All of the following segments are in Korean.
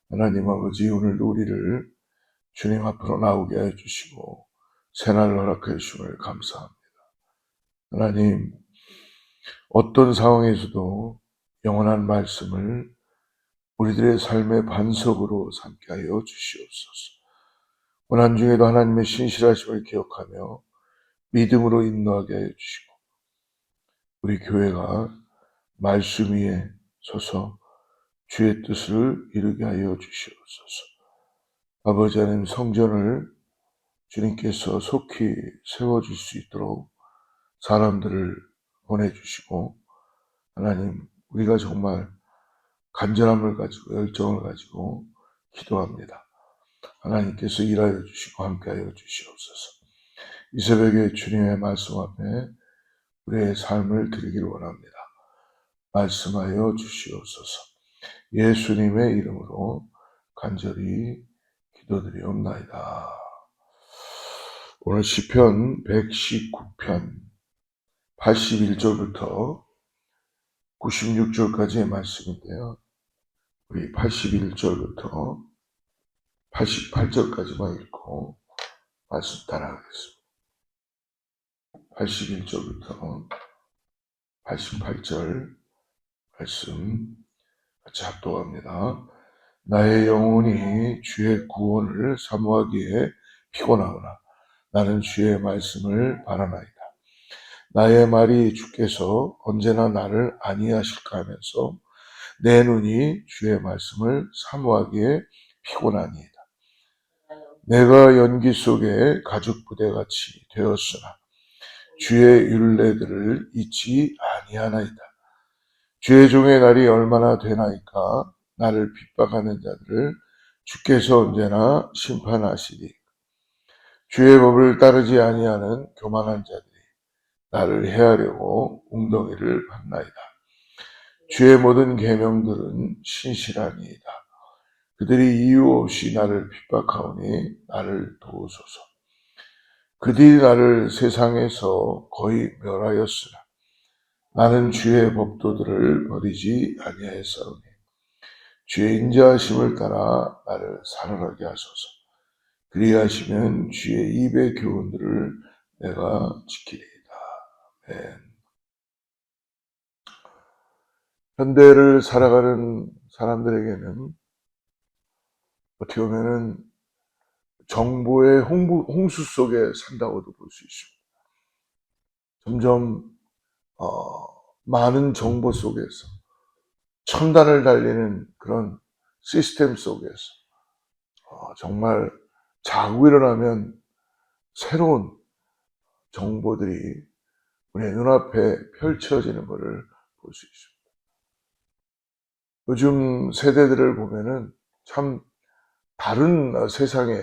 하나님 아버지, 오늘도 우리를 주님 앞으로 나오게 해주시고 새날을 허락해 주심을 감사합니다. 하나님, 어떤 상황에서도 영원한 말씀을 우리들의 삶의 반석으로 삼게 하여 주시옵소서. 고난 중에도 하나님의 신실하심을 기억하며 믿음으로 인도하게 하여 주시고, 우리 교회가 말씀 위에 서서 주의 뜻을 이루게 하여 주시옵소서. 아버지 하나님, 성전을 주님께서 속히 세워줄 수 있도록 사람들을 보내주시고, 하나님, 우리가 정말 간절함을 가지고 열정을 가지고 기도합니다. 하나님께서 일하여 주시고 함께하여 주시옵소서. 이 새벽에 주님의 말씀 앞에 우리의 삶을 드리기를 원합니다. 말씀하여 주시옵소서. 예수님의 이름으로 간절히 기도드리옵나이다. 오늘 시편 119편 81절부터 96절까지의 말씀인데요. 우리 81절부터 88절까지만 읽고 말씀 따라하겠습니다. 81절부터 88절 말씀 같이 합독합니다. 나의 영혼이 주의 구원을 사모하기에 피곤하구나. 나는 주의 말씀을 바라나이다. 나의 말이 주께서 언제나 나를 안위하실까 하면서 내 눈이 주의 말씀을 사모하기에 피곤하니이다. 내가 연기 속에 가죽 부대같이 되었으나 주의 율례들을 잊지 아니하나이다. 주의 종의 날이 얼마나 되나이까. 나를 핍박하는 자들을 주께서 언제나 심판하시리. 주의 법을 따르지 아니하는 교만한 자들이 나를 해하려고 웅덩이를 팠나이다. 주의 모든 계명들은 신실하니이다. 그들이 이유 없이 나를 핍박하오니 나를 도우소서. 그들이 나를 세상에서 거의 멸하였으나 나는 주의 법도들을 버리지 아니하였사오니 주의 인자하심을 따라 나를 살아나게 하소서. 그리하시면 주의 입의 교훈들을 내가 지키리이다. 아멘. 현대를 살아가는 사람들에게는 어떻게 보면은 정보의 홍수 속에 산다고도 볼 수 있습니다. 점점 많은 정보 속에서 첨단을 달리는 그런 시스템 속에서 정말 자고 일어나면 새로운 정보들이 우리의 눈앞에 펼쳐지는 것을 볼 수 있습니다. 요즘 세대들을 보면은 참 다른 세상에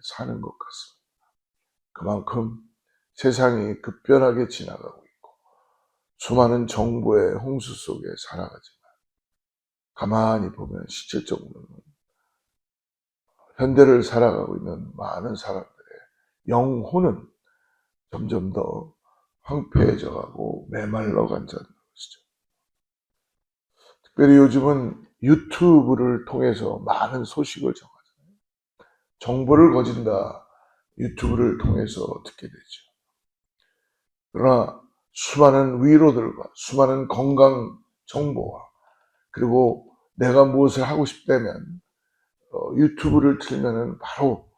사는 것 같습니다. 그만큼 세상이 급변하게 지나가고 있고 수많은 정보의 홍수 속에 살아가지만 가만히 보면 실질적으로는 현대를 살아가고 있는 많은 사람들의 영혼은 점점 더 황폐해져가고 메말라 간다는 것이죠. 특별히 요즘은 유튜브를 통해서 많은 소식을 전하잖아요. 정보를 거진다 유튜브를 통해서 듣게 되죠. 그러나 수많은 위로들과 수많은 건강 정보와 그리고 내가 무엇을 하고 싶다면 유튜브를 틀면은 바로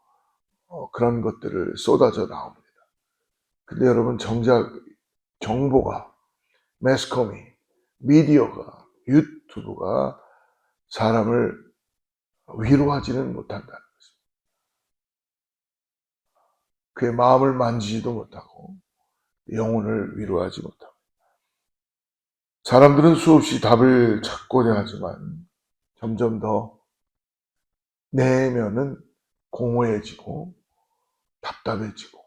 그런 것들을 쏟아져 나옵니다. 근데 여러분, 정작 정보가, 매스컴이, 미디어가, 유튜브가 사람을 위로하지는 못한다는 것입니다. 그의 마음을 만지지도 못하고 영혼을 위로하지 못합니다. 사람들은 수없이 답을 찾고자 하지만 점점 더 내면은 공허해지고 답답해지고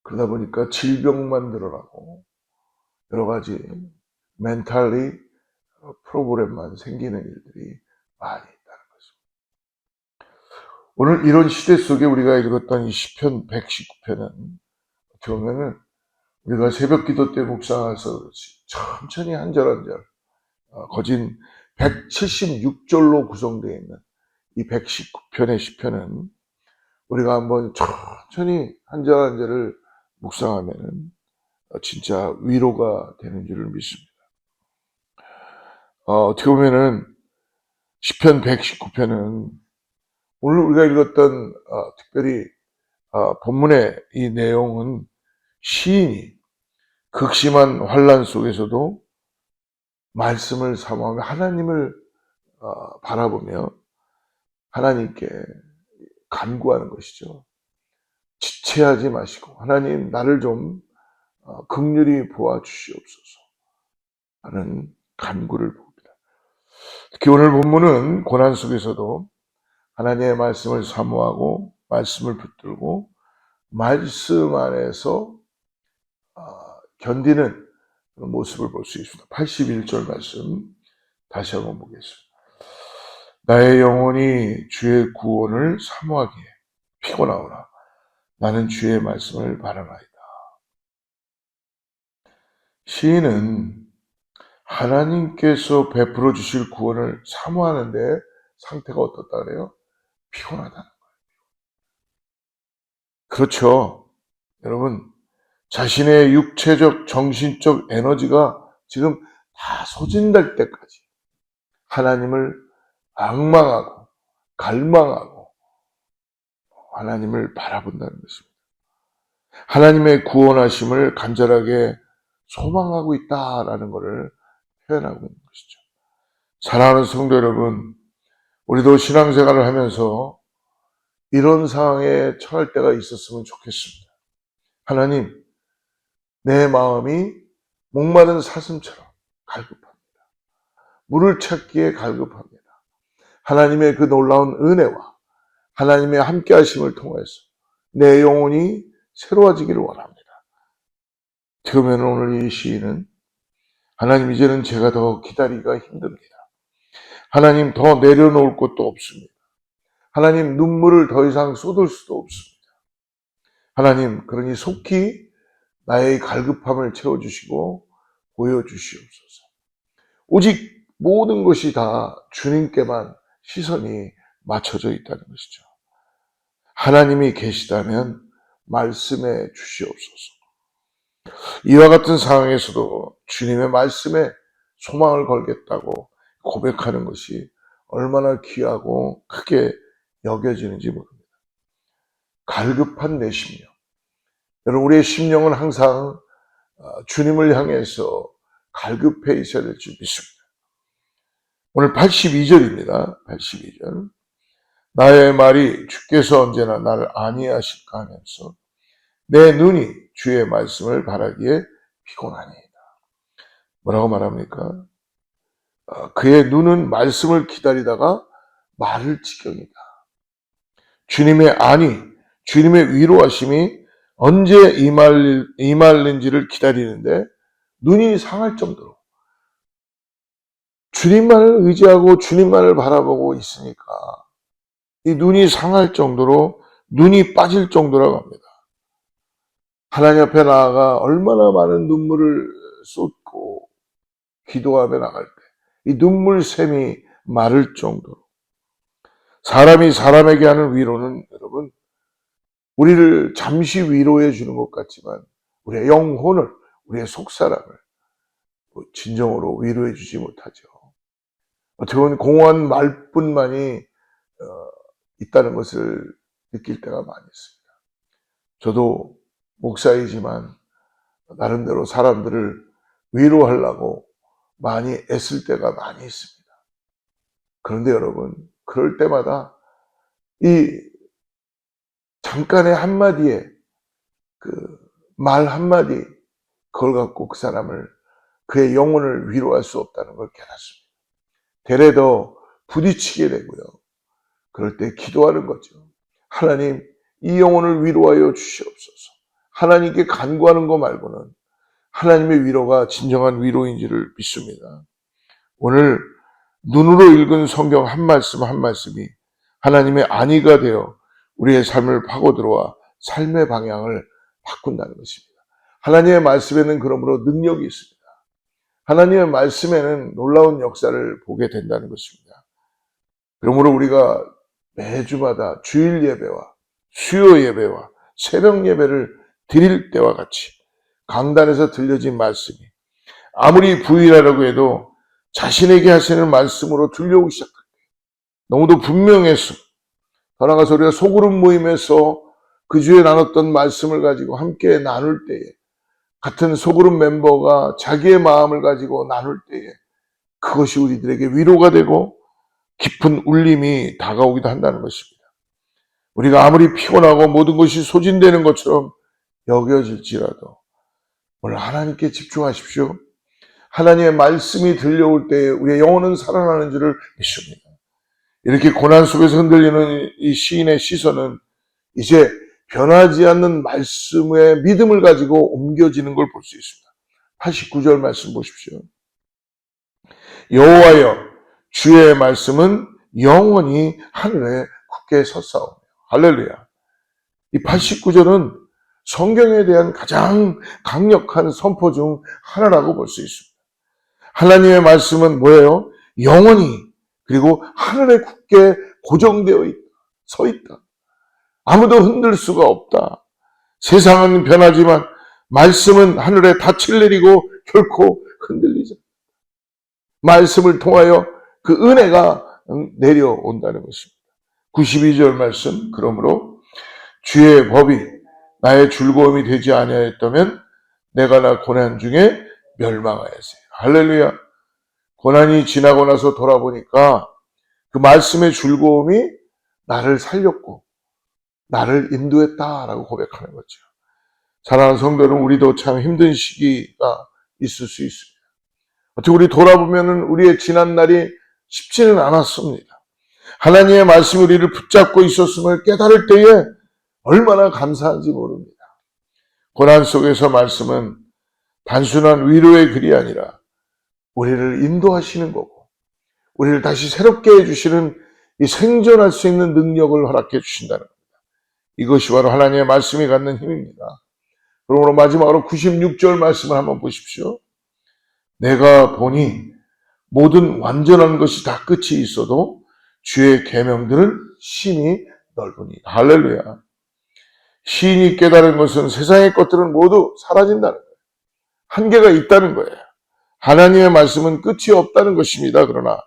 그러다 보니까 질병만 늘어나고 여러 가지 멘탈리 프로그램만 생기는 일들이 많이 있다는 것입니다. 오늘 이런 시대 속에 우리가 읽었던 이 시편 119편은 어떻게 보면은 우리가 새벽 기도 때 묵상해서 그렇지 천천히 한 절 한 절 거진 176절로 구성되어 있는 이 119편의 시편은 우리가 한번 천천히 한 절 한 절을 묵상하면은 진짜 위로가 되는 줄을 믿습니다. 어떻게 보면은 시편 119편은 오늘 우리가 읽었던 특별히 본문의 이 내용은 시인이 극심한 환난 속에서도 말씀을 사모하며 하나님을 바라보며 하나님께 간구하는 것이죠. 지체하지 마시고 하나님 나를 좀 긍휼히 보아 주시옵소서 하는 간구를 봅니다. 특히 오늘 본문은 고난 속에서도 하나님의 말씀을 사모하고 말씀을 붙들고 말씀 안에서 견디는 모습을 볼 수 있습니다. 81절 말씀 다시 한번 보겠습니다. 나의 영혼이 주의 구원을 사모하기에 피곤하오나 나는 주의 말씀을 바라나이다. 시인은 하나님께서 베풀어 주실 구원을 사모하는데 상태가 어떻다 그래요? 피곤하다는 거예요. 그렇죠. 여러분, 자신의 육체적, 정신적 에너지가 지금 다 소진될 때까지 하나님을 앙망하고 갈망하고 하나님을 바라본다는 것입니다. 하나님의 구원하심을 간절하게 소망하고 있다라는 것을 표현하고 있는 것이죠. 사랑하는 성도 여러분, 우리도 신앙생활을 하면서 이런 상황에 처할 때가 있었으면 좋겠습니다. 하나님, 내 마음이 목마른 사슴처럼 갈급합니다. 물을 찾기에 갈급합니다. 하나님의 그 놀라운 은혜와 하나님의 함께 하심을 통해서 내 영혼이 새로워지기를 원합니다. 그러면 오늘 이 시인은 하나님 이제는 제가 더 기다리기가 힘듭니다. 하나님 더 내려놓을 곳도 없습니다. 하나님 눈물을 더 이상 쏟을 수도 없습니다. 하나님 그러니 속히 나의 갈급함을 채워주시고 보여주시옵소서. 오직 모든 것이 다 주님께만 시선이 맞춰져 있다는 것이죠. 하나님이 계시다면 말씀해 주시옵소서. 이와 같은 상황에서도 주님의 말씀에 소망을 걸겠다고 고백하는 것이 얼마나 귀하고 크게 여겨지는지 모릅니다. 갈급한 내 심령. 여러분, 우리의 심령은 항상 주님을 향해서 갈급해 있어야 될 줄 믿습니다. 오늘 82절입니다. 82절. 나의 말이 주께서 언제나 나를 안위하실까 하면서 내 눈이 주의 말씀을 바라기에 피곤하니이다. 뭐라고 말합니까? 그의 눈은 말씀을 기다리다가 마를 지경이다. 주님의 안위, 주님의 위로하심이 언제 임할는지를 기다리는데 눈이 상할 정도로 주님만을 의지하고 주님만을 바라보고 있으니까 이 눈이 상할 정도로 눈이 빠질 정도라고 합니다. 하나님 앞에 나아가 얼마나 많은 눈물을 쏟고 기도하며 나갈 때 이 눈물샘이 마를 정도로 사람이 사람에게 하는 위로는 여러분 우리를 잠시 위로해 주는 것 같지만 우리의 영혼을 우리의 속사람을 진정으로 위로해 주지 못하죠. 어떻게 보면 공허한 말뿐만이 있다는 것을 느낄 때가 많이 있습니다. 저도 목사이지만 나름대로 사람들을 위로하려고 많이 애쓸 때가 많이 있습니다. 그런데 여러분, 그럴 때마다 이 잠깐의 한마디에 그 말 한마디 그걸 갖고 그 사람을 그의 영혼을 위로할 수 없다는 걸 깨닫습니다. 되레 더 부딪히게 되고요. 그럴 때 기도하는 거죠. 하나님, 이 영혼을 위로하여 주시옵소서. 하나님께 간구하는 거 말고는 하나님의 위로가 진정한 위로인지를 믿습니다. 오늘 눈으로 읽은 성경 한 말씀 한 말씀이 하나님의 안위가 되어 우리의 삶을 파고들어와 삶의 방향을 바꾼다는 것입니다. 하나님의 말씀에는 그러므로 능력이 있습니다. 하나님의 말씀에는 놀라운 역사를 보게 된다는 것입니다. 그러므로 우리가 매주마다 주일 예배와 수요 예배와 새벽 예배를 드릴 때와 같이 강단에서 들려진 말씀이 아무리 부인하려고 해도 자신에게 하시는 말씀으로 들려오기 시작할 때 너무도 분명해서 더 나아가서 우리가 소그룹 모임에서 그 주에 나눴던 말씀을 가지고 함께 나눌 때에 같은 소그룹 멤버가 자기의 마음을 가지고 나눌 때에 그것이 우리들에게 위로가 되고 깊은 울림이 다가오기도 한다는 것입니다. 우리가 아무리 피곤하고 모든 것이 소진되는 것처럼 여겨질지라도 오늘 하나님께 집중하십시오. 하나님의 말씀이 들려올 때에 우리의 영혼은 살아나는 줄을 믿습니다. 이렇게 고난 속에서 흔들리는 이 시인의 시선은 이제 변하지 않는 말씀의 믿음을 가지고 옮겨지는 걸 볼 수 있습니다. 89절 말씀 보십시오. 여호와여 주의 말씀은 영원히 하늘에 굳게 섰사오며. 할렐루야. 이 89절은 성경에 대한 가장 강력한 선포 중 하나라고 볼 수 있습니다. 하나님의 말씀은 뭐예요? 영원히 그리고 하늘에 굳게 고정되어 있다. 서 있다. 아무도 흔들 수가 없다. 세상은 변하지만 말씀은 하늘에 닻을 내리고 결코 흔들리지 않는다. 말씀을 통하여 그 은혜가 내려온다는 것입니다. 92절 말씀. 그러므로 주의 법이 나의 즐거움이 되지 아니하였다면 내가 나 고난 중에 멸망하였어요. 할렐루야. 고난이 지나고 나서 돌아보니까 그 말씀의 즐거움이 나를 살렸고 나를 인도했다라고 고백하는 거죠. 사랑하는 성도 여러분, 우리도 참 힘든 시기가 있을 수 있습니다. 어떻게 우리 돌아보면 우리의 지난 날이 쉽지는 않았습니다. 하나님의 말씀이 우리를 붙잡고 있었음을 깨달을 때에 얼마나 감사한지 모릅니다. 고난 속에서 말씀은 단순한 위로의 글이 아니라 우리를 인도하시는 거고 우리를 다시 새롭게 해주시는 이 생존할 수 있는 능력을 허락해 주신다는 겁니다. 이것이 바로 하나님의 말씀이 갖는 힘입니다. 그러므로 마지막으로 96절 말씀을 한번 보십시오. 내가 보니 모든 완전한 것이 다 끝이 있어도 주의 계명들은 심히 넓으니. 할렐루야. 시인이 깨달은 것은 세상의 것들은 모두 사라진다는 거예요. 한계가 있다는 거예요. 하나님의 말씀은 끝이 없다는 것입니다. 그러나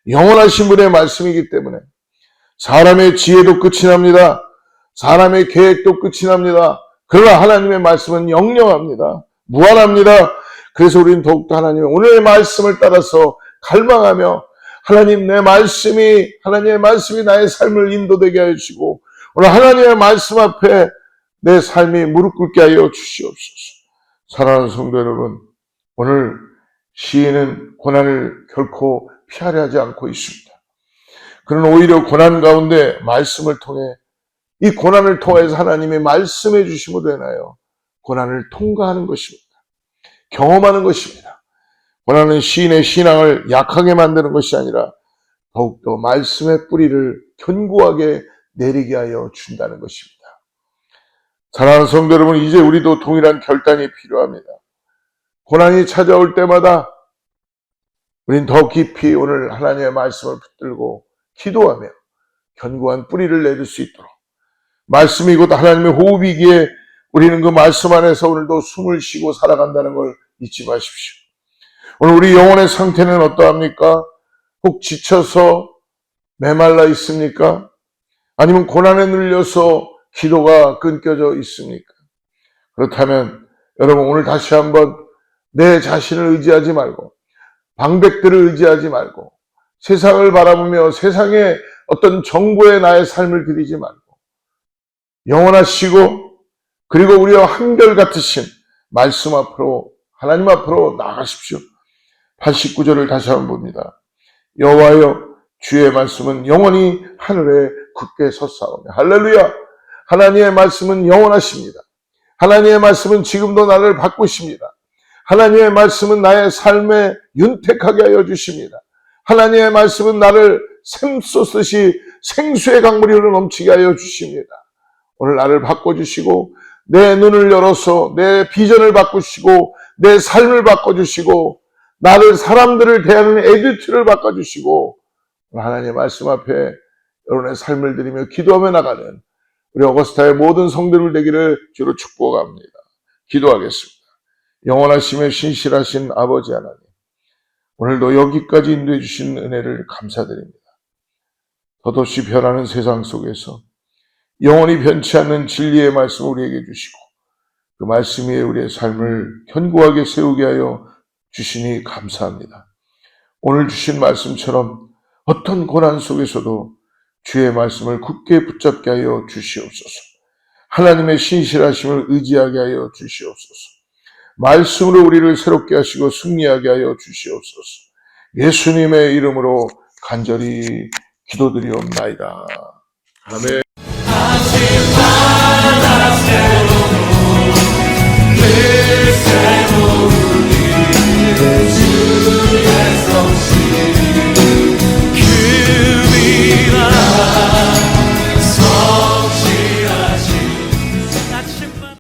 영원하신 분의 말씀이기 때문에 사람의 지혜도 끝이 납니다. 사람의 계획도 끝이 납니다. 그러나 하나님의 말씀은 영영합니다. 무한합니다. 그래서 우리는 더욱더 하나님의 오늘의 말씀을 따라서 갈망하며 하나님의 말씀이 나의 삶을 인도되게 하여 주시고 오늘 하나님의 말씀 앞에 내 삶이 무릎 꿇게 하여 주시옵소서. 사랑하는 성도 여러분, 오늘 시인은 고난을 결코 피하려 하지 않고 있습니다. 그는 오히려 고난 가운데 말씀을 통해 이 고난을 통해서 하나님의 말씀해 주심으로 인하여 고난을 통과하는 것입니다. 경험하는 것입니다. 고난은 시인의 신앙을 약하게 만드는 것이 아니라 더욱더 말씀의 뿌리를 견고하게 내리게 하여 준다는 것입니다. 사랑하는 성도 여러분, 이제 우리도 동일한 결단이 필요합니다. 고난이 찾아올 때마다 우린 더 깊이 오늘 하나님의 말씀을 붙들고 기도하며 견고한 뿌리를 내릴 수 있도록 말씀이 곧 하나님의 호흡이기에 우리는 그 말씀 안에서 오늘도 숨을 쉬고 살아간다는 걸 잊지 마십시오. 오늘 우리 영혼의 상태는 어떠합니까? 혹 지쳐서 메말라 있습니까? 아니면 고난에 눌려서 기도가 끊겨져 있습니까? 그렇다면 여러분 오늘 다시 한번 내 자신을 의지하지 말고 방백들을 의지하지 말고 세상을 바라보며 세상의 어떤 정보에 나의 삶을 드리지 말고 영원하시고 그리고 우리와 한결같으신 말씀 앞으로 하나님 앞으로 나아가십시오. 89절을 다시 한번 봅니다. 여호와여 주의 말씀은 영원히 하늘에 굳게 섰사오며. 할렐루야. 하나님의 말씀은 영원하십니다. 하나님의 말씀은 지금도 나를 바꾸십니다. 하나님의 말씀은 나의 삶에 윤택하게 하여 주십니다. 하나님의 말씀은 나를 샘솟듯이 생수의 강물이 흘러 넘치게 하여 주십니다. 오늘 나를 바꿔주시고 내 눈을 열어서 내 비전을 바꾸시고 내 삶을 바꿔주시고 나를 사람들을 대하는 애티튜드를 바꿔주시고 하나님의 말씀 앞에 여러분의 삶을 드리며 기도하며 나가는 우리 어거스타의 모든 성도들 되기를 주로 축복합니다. 기도하겠습니다. 영원하시며 신실하신 아버지 하나님, 오늘도 여기까지 인도해 주신 은혜를 감사드립니다. 덧없이 변하는 세상 속에서 영원히 변치 않는 진리의 말씀을 우리에게 주시고 그 말씀 위에 우리의 삶을 견고하게 세우게 하여 주시니 감사합니다. 오늘 주신 말씀처럼 어떤 고난 속에서도 주의 말씀을 굳게 붙잡게 하여 주시옵소서. 하나님의 신실하심을 의지하게 하여 주시옵소서. 말씀으로 우리를 새롭게 하시고 승리하게 하여 주시옵소서. 예수님의 이름으로 간절히 기도드리옵나이다. 아멘.